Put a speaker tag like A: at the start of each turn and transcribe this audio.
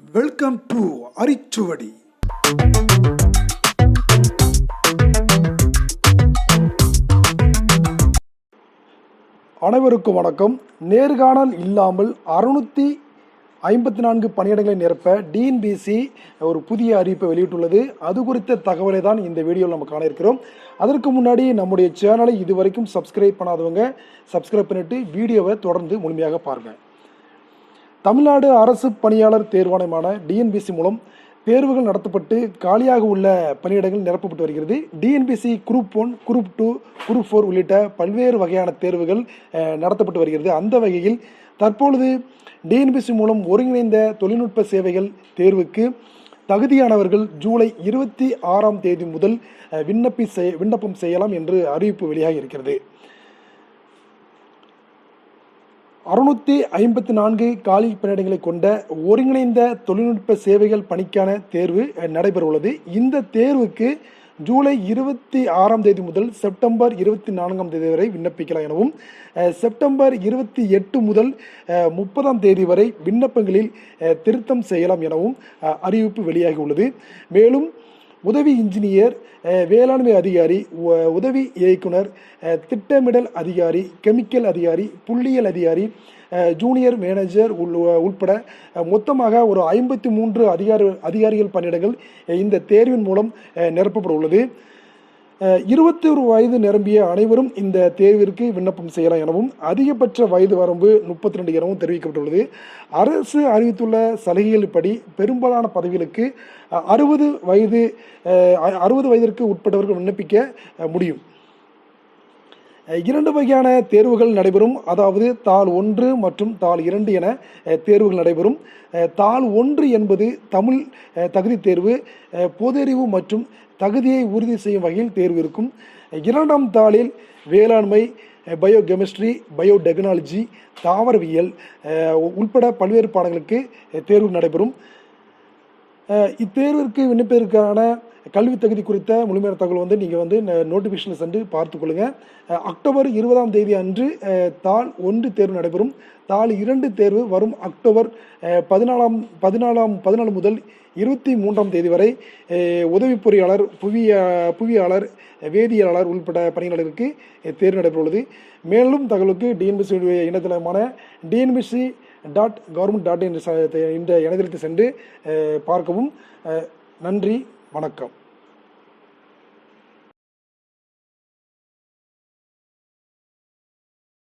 A: Welcome to அரிச்சுவடி. அனைவருக்கும் வணக்கம். நேர்காணல் இல்லாமல் 654 பணியிடங்களை நிரப்ப டிஎன்பிஎஸ்சி ஒரு புதிய அறிவிப்பை வெளியிட்டுள்ளது. அது குறித்த தகவலை தான் இந்த வீடியோவில் நம்ம காண இருக்கிறோம். அதற்கு முன்னாடி நம்முடைய சேனலை இதுவரைக்கும் சப்ஸ்கிரைப் பண்ணாதவங்க சப்ஸ்கிரைப் பண்ணிட்டு வீடியோவை தொடர்ந்து முழுமையாக பாருங்கள். தமிழ்நாடு அரசு பணியாளர் தேர்வாணையமான டிஎன்பிஎஸ்சி மூலம் தேர்வுகள் நடத்தப்பட்டு காலியாக உள்ள பணியிடங்கள் நிரப்பப்பட்டு வருகிறது. டிஎன்பிஎஸ்சி குரூப் 1, குரூப் 2, குரூப் 4 உள்ளிட்ட பல்வேறு வகையான தேர்வுகள் நடத்தப்பட்டு வருகிறது. அந்த வகையில் தற்பொழுது டிஎன்பிஎஸ்சி மூலம் ஒருங்கிணைந்த தொழில்நுட்ப சேவைகள் தேர்வுக்கு தகுதியானவர்கள் ஜூலை 26 முதல் விண்ணப்பம் செய்யலாம் என்று அறிவிப்பு வெளியாகி இருக்கிறது. 654 காலி பணியிடங்களை கொண்ட ஒருங்கிணைந்த தொழில்நுட்ப சேவைகள் பணிக்கான தேர்வு நடைபெற உள்ளது. இந்த தேர்வுக்கு ஜூலை 26 முதல் செப்டம்பர் 24 வரை விண்ணப்பிக்கலாம் எனவும், செப்டம்பர் 28 முதல் 30 வரை விண்ணப்பங்களில் திருத்தம் செய்யலாம் எனவும் அறிவிப்பு வெளியாகி உள்ளது. மேலும் உதவி இன்ஜினியர், வேளாண்மை அதிகாரி, உதவி இயக்குனர், திட்டமிடல் அதிகாரி, கெமிக்கல் அதிகாரி, புள்ளியியல் அதிகாரி, ஜூனியர் மேனேஜர் உட்பட மொத்தமாக ஒரு 53 அதிகாரிகள் பணியிடங்கள் இந்த தேர்வின் மூலம் நிரப்பப்பட உள்ளது. 21 வயது நிரம்பிய அனைவரும் இந்த தேர்விற்கு விண்ணப்பம் செய்யலாம் எனவும், அதிகபட்ச வயது வரம்பு 32 எனவும் தெரிவிக்கப்பட்டுள்ளது. அரசு அறிவித்துள்ள சலுகைகள் படி பெரும்பாலான பதவிகளுக்கு 60 வயதிற்கு உட்பட்டவர்கள் விண்ணப்பிக்க முடியும். 2 வகையான தேர்வுகள் நடைபெறும். அதாவது தாள் 1 மற்றும் தாள் 2 என தேர்வுகள் நடைபெறும். தாள் 1 என்பது தமிழ் தகுதி தேர்வு, பொதறிவு மற்றும் தகுதியை உறுதி செய்யும் வகையில் தேர்வு இருக்கும். 2ஆம் தாளில் வேளாண்மை, பயோகெமிஸ்ட்ரி, பயோடெக்னாலஜி, தாவரவியல் உட்பட பல்வேறு பாடங்களுக்கு தேர்வு நடைபெறும். இத்தேர்விற்கு விண்ணப்பதற்கான கல்வி தகுதி குறித்த முழுமையான தகவல் நீங்கள் நோட்டிஃபிகேஷனில் சென்று பார்த்துக்கொள்ளுங்கள். அக்டோபர் 20 அன்று தாள் 1 தேர்வு நடைபெறும். தாள் 2 தேர்வு வரும் அக்டோபர் 14 முதல் 23 வரை உதவி பொறியாளர், புவியாளர், வேதியியலாளர் உள்பட பணியாளருக்கு தேர்வு நடைபெறுள்ளது. மேலும் தகவலுக்கு டிஎன்பிஎஸ்சி இணையதளமான dnbc.government.in என்ற இணையதளத்தை சென்று பார்க்கவும். நன்றி, வணக்கம்.